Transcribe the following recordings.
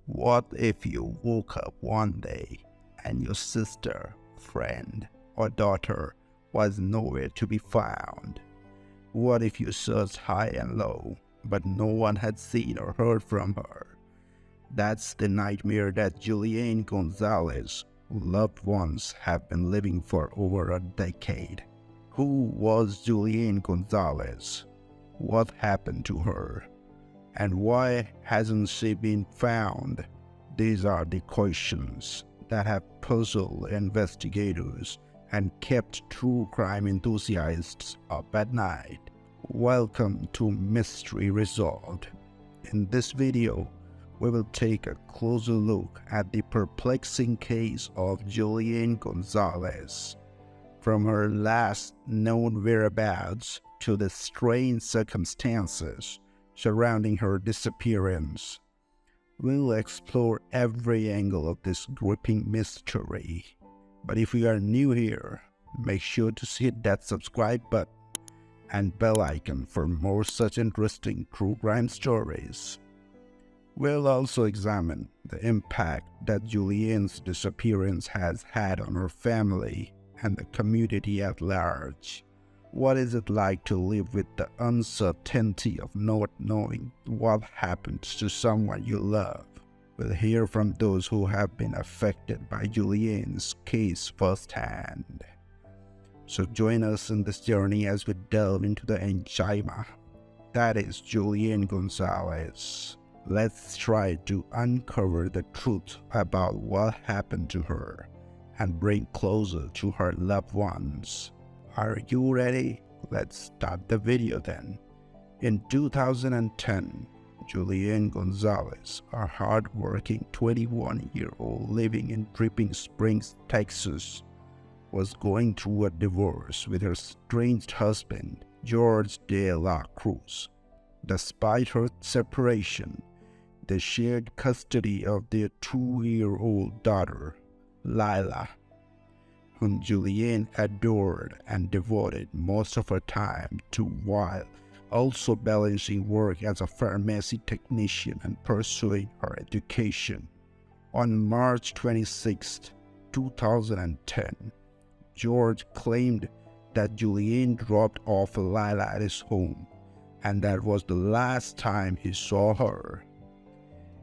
What if you woke up one day and your sister, friend, or daughter was nowhere to be found? What if you searched high and low, but no one had seen or heard from her? That's the nightmare that Julianne Gonzalez loved ones have been living for over a decade. Who was Julianne Gonzalez? What happened to her? And why hasn't she been found? These are the questions that have puzzled investigators and kept true crime enthusiasts up at night. Welcome to Mystery Resolved. In this video, we will take a closer look at the perplexing case of Julianne Gonzalez. From her last known whereabouts to the strange circumstances surrounding her disappearance, we'll explore every angle of this gripping mystery. But if you are new here, make sure to hit that subscribe button and bell icon for more such interesting true crime stories. We'll also examine the impact that Julianne's disappearance has had on her family and the community at large. What is it like to live with the uncertainty of not knowing what happens to someone you love? We'll hear from those who have been affected by Julianne's case firsthand. So join us in this journey as we delve into the enigma that is Julianne Gonzalez. Let's try to uncover the truth about what happened to her and bring closer to her loved ones. Are you ready? Let's start the video then. In 2010, Julianne Gonzalez, a hard-working 21-year-old living in Dripping Springs, Texas, was going through a divorce with her estranged husband, George De La Cruz. Despite her separation, they shared custody of their 2-year-old daughter, Lila, whom Julianne adored and devoted most of her time to while also balancing work as a pharmacy technician and pursuing her education. On March 26, 2010, George claimed that Julianne dropped off Lila at his home, and that was the last time he saw her.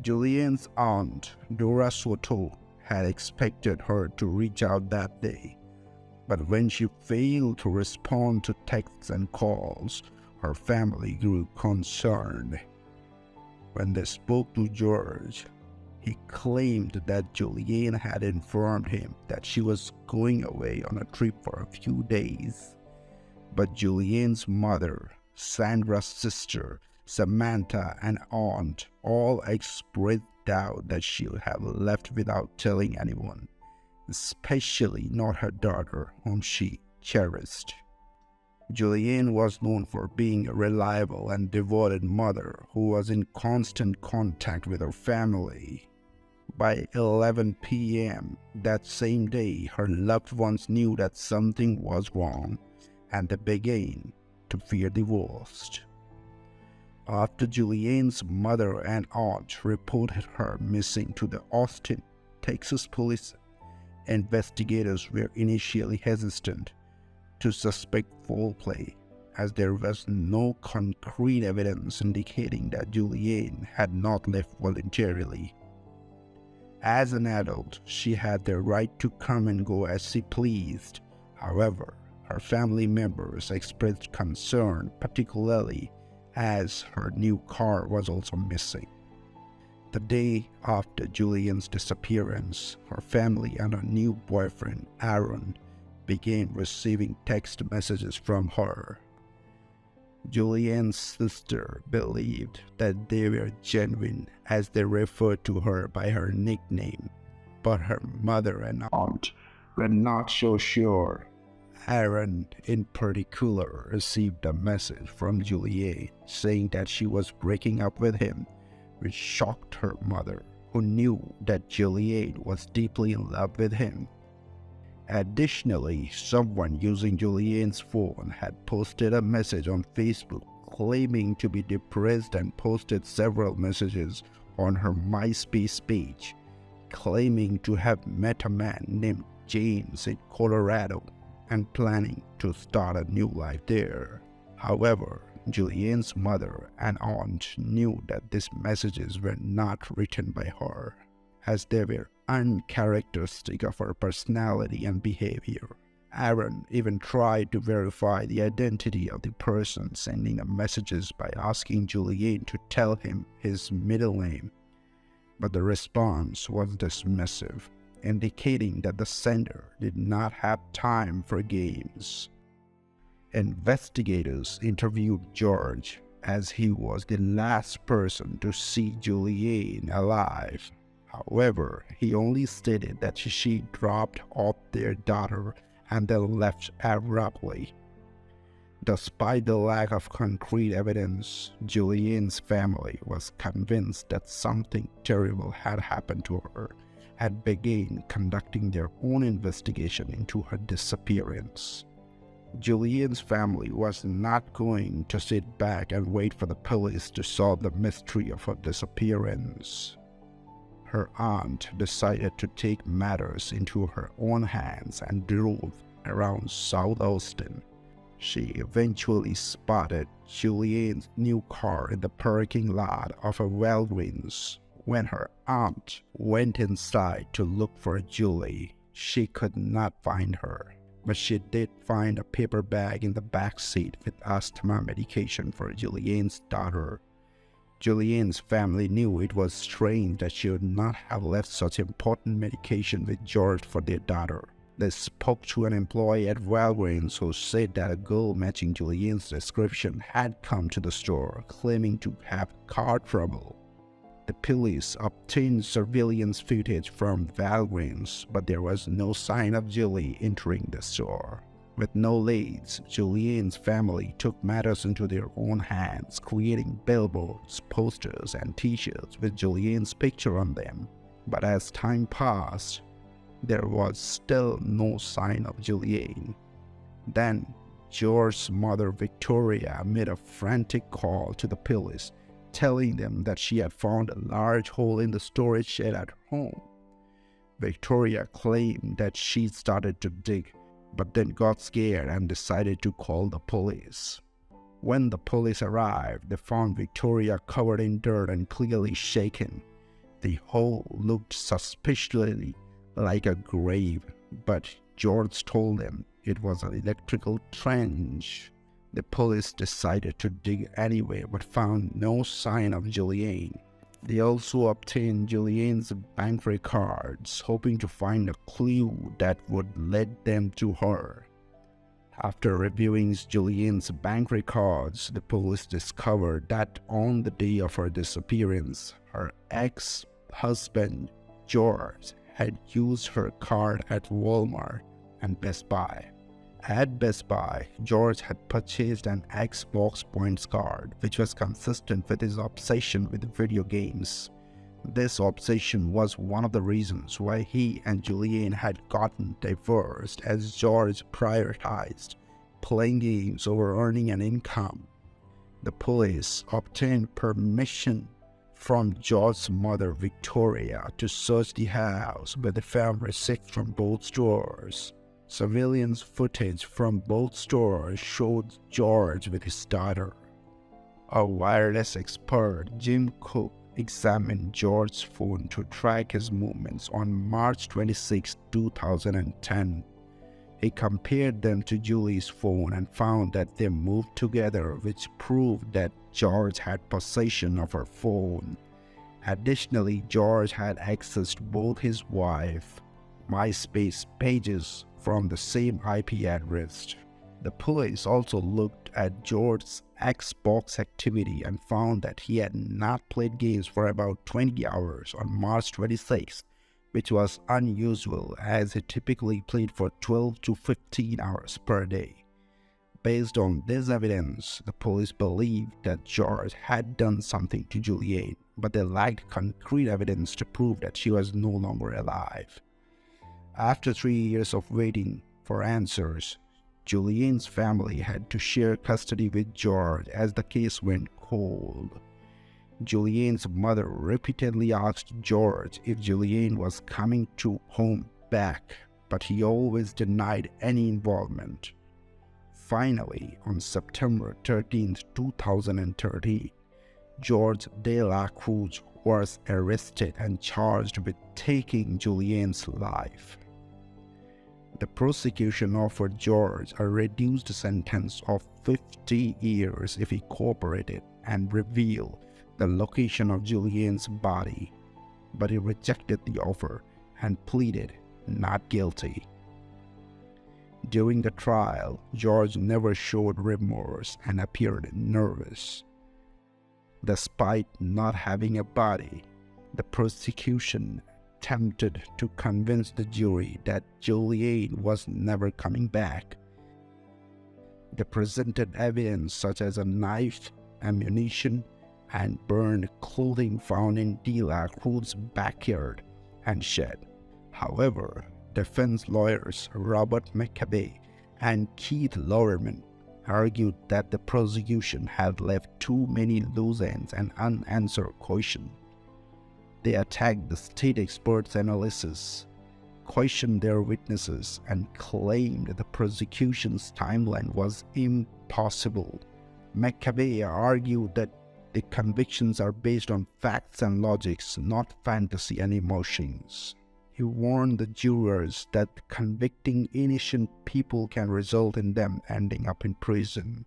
Julianne's aunt, Dora Soto, had expected her to reach out that day, but when she failed to respond to texts and calls, her family grew concerned. When they spoke to George, he claimed that Julianne had informed him that she was going away on a trip for a few days. But Julianne's mother, Sandra's sister, Samantha, and aunt all expressed doubt that she would have left without telling anyone, especially not her daughter, whom she cherished. Julianne was known for being a reliable and devoted mother who was in constant contact with her family. By 11 p.m. that same day, her loved ones knew that something was wrong, and they began to fear the worst. After Julianne's mother and aunt reported her missing to the Austin, Texas police, investigators were initially hesitant to suspect foul play, as there was no concrete evidence indicating that Julianne had not left voluntarily. As an adult, she had the right to come and go as she pleased. However, her family members expressed concern, particularly as her new car was also missing. The day after Julianne's disappearance, her family and her new boyfriend, Aaron, began receiving text messages from her. Julianne's sister believed that they were genuine as they referred to her by her nickname, but her mother and aunt were not so sure. Aaron, in particular, received a message from Julianne saying that she was breaking up with him, which shocked her mother, who knew that Julianne was deeply in love with him. Additionally, someone using Julianne's phone had posted a message on Facebook claiming to be depressed and posted several messages on her MySpace page, claiming to have met a man named James in Colorado and planning to start a new life there. However, Julianne's mother and aunt knew that these messages were not written by her, as they were uncharacteristic of her personality and behavior. Aaron even tried to verify the identity of the person sending the messages by asking Julianne to tell him his middle name, but the response was dismissive, indicating that the sender did not have time for games. Investigators interviewed George, as he was the last person to see Julianne alive. However, he only stated that she dropped off their daughter and then left abruptly. Despite the lack of concrete evidence, Julianne's family was convinced that something terrible had happened to her and began conducting their own investigation into her disappearance. Julianne's family was not going to sit back and wait for the police to solve the mystery of her disappearance. Her aunt decided to take matters into her own hands and drove around South Austin. She eventually spotted Julianne's new car in the parking lot of a Walgreens. When her aunt went inside to look for Julie, she could not find her, but she did find a paper bag in the back seat with asthma medication for Julianne's daughter. Julianne's family knew it was strange that she would not have left such important medication with George for their daughter. They spoke to an employee at Walgreens who said that a girl matching Julianne's description had come to the store, claiming to have car trouble. The police obtained surveillance footage from Walgreens, but there was no sign of Julie entering the store. With no leads, Julianne's family took matters into their own hands, creating billboards, posters, and t-shirts with Julianne's picture on them. But as time passed, there was still no sign of Julianne. Then, George's mother, Victoria, made a frantic call to the police, telling them that she had found a large hole in the storage shed at home. Victoria claimed that she started to dig, but then got scared and decided to call the police. When the police arrived, they found Victoria covered in dirt and clearly shaken. The hole looked suspiciously like a grave, but George told them it was an electrical trench. The police decided to dig anyway, but found no sign of Julianne. They also obtained Julianne's bank records, hoping to find a clue that would lead them to her. After reviewing Julianne's bank records, the police discovered that on the day of her disappearance, her ex-husband, George, had used her card at Walmart and Best Buy. At Best Buy, George had purchased an Xbox points card, which was consistent with his obsession with video games. This obsession was one of the reasons why he and Julianne had gotten divorced, as George prioritized playing games over earning an income. The police obtained permission from George's mother, Victoria, to search the house, but they found receipts from both stores. Surveillance footage from both stores showed George with his daughter. A wireless expert, Jim Cook, examined George's phone to track his movements on March 26, 2010. He compared them to Julie's phone and found that they moved together, which proved that George had possession of her phone. Additionally, George had accessed both his wife's MySpace pages from the same IP address. The police also looked at George's Xbox activity and found that he had not played games for about 20 hours on March 26th, which was unusual as he typically played for 12 to 15 hours per day. Based on this evidence, the police believed that George had done something to Julianne, but they lacked concrete evidence to prove that she was no longer alive. After 3 years of waiting for answers, Julianne's family had to share custody with George as the case went cold. Julian's mother repeatedly asked George if Julian was coming to home back, but he always denied any involvement. Finally, on September 13, 2013, George De La Cruz was arrested and charged with taking Julian's life. The prosecution offered George a reduced sentence of 50 years if he cooperated and revealed the location of Julian's body, but he rejected the offer and pleaded not guilty. During the trial, George never showed remorse and appeared nervous. Despite not having a body, the prosecution attempted to convince the jury that Julian was never coming back. They presented evidence such as a knife, ammunition, and burned clothing found in De La Cruz's backyard and shed. However, defense lawyers Robert McCabe and Keith Lowerman argued that the prosecution had left too many loose ends and unanswered questions. They attacked the state experts' analysis, questioned their witnesses, and claimed the prosecution's timeline was impossible. McCabe argued that the convictions are based on facts and logics, not fantasy and emotions. He warned the jurors that convicting innocent people can result in them ending up in prison.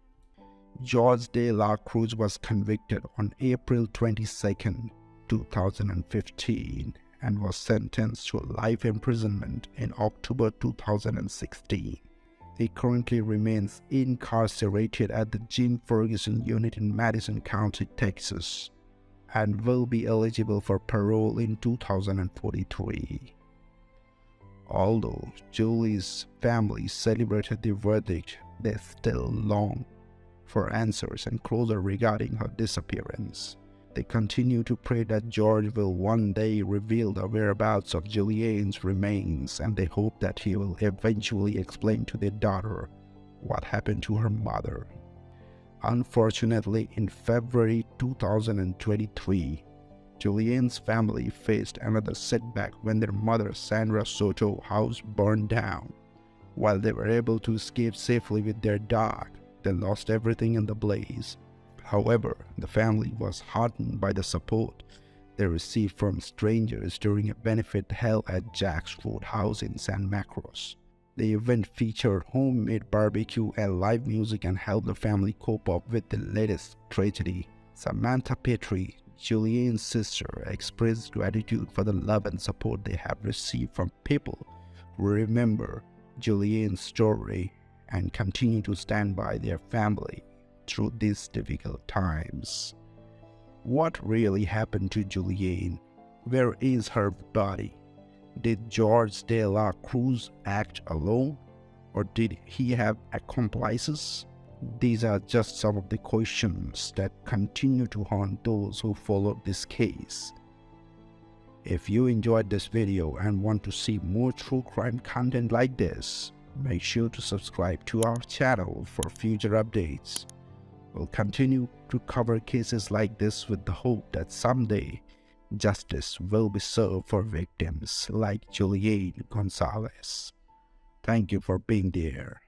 George De La Cruz was convicted on April 22, 2015 and was sentenced to life imprisonment in October 2016. He currently remains incarcerated at the Jim Ferguson unit in Madison County, Texas, and will be eligible for parole in 2043. Although Julie's family celebrated the verdict, they still long for answers and closure regarding her disappearance. They continue to pray that George will one day reveal the whereabouts of Julian's remains, and they hope that he will eventually explain to their daughter what happened to her mother. Unfortunately, in February 2023, Julian's family faced another setback when their mother Sandra Soto's house burned down. While they were able to escape safely with their dog, they lost everything in the blaze. However, the family was heartened by the support they received from strangers during a benefit held at Jack's Roadhouse in San Marcos. The event featured homemade barbecue and live music and helped the family cope up with the latest tragedy. Samantha Petrie, Julian's sister, expressed gratitude for the love and support they have received from people who remember Julian's story and continue to stand by their family through these difficult times. What really happened to Julian? Where is her body? Did George De La Cruz act alone, or did he have accomplices? These are just some of the questions that continue to haunt those who followed this case. If you enjoyed this video and want to see more true crime content like this, make sure to subscribe to our channel for future updates. We'll continue to cover cases like this with the hope that someday justice will be served for victims like Julian Gonzalez. Thank you for being there.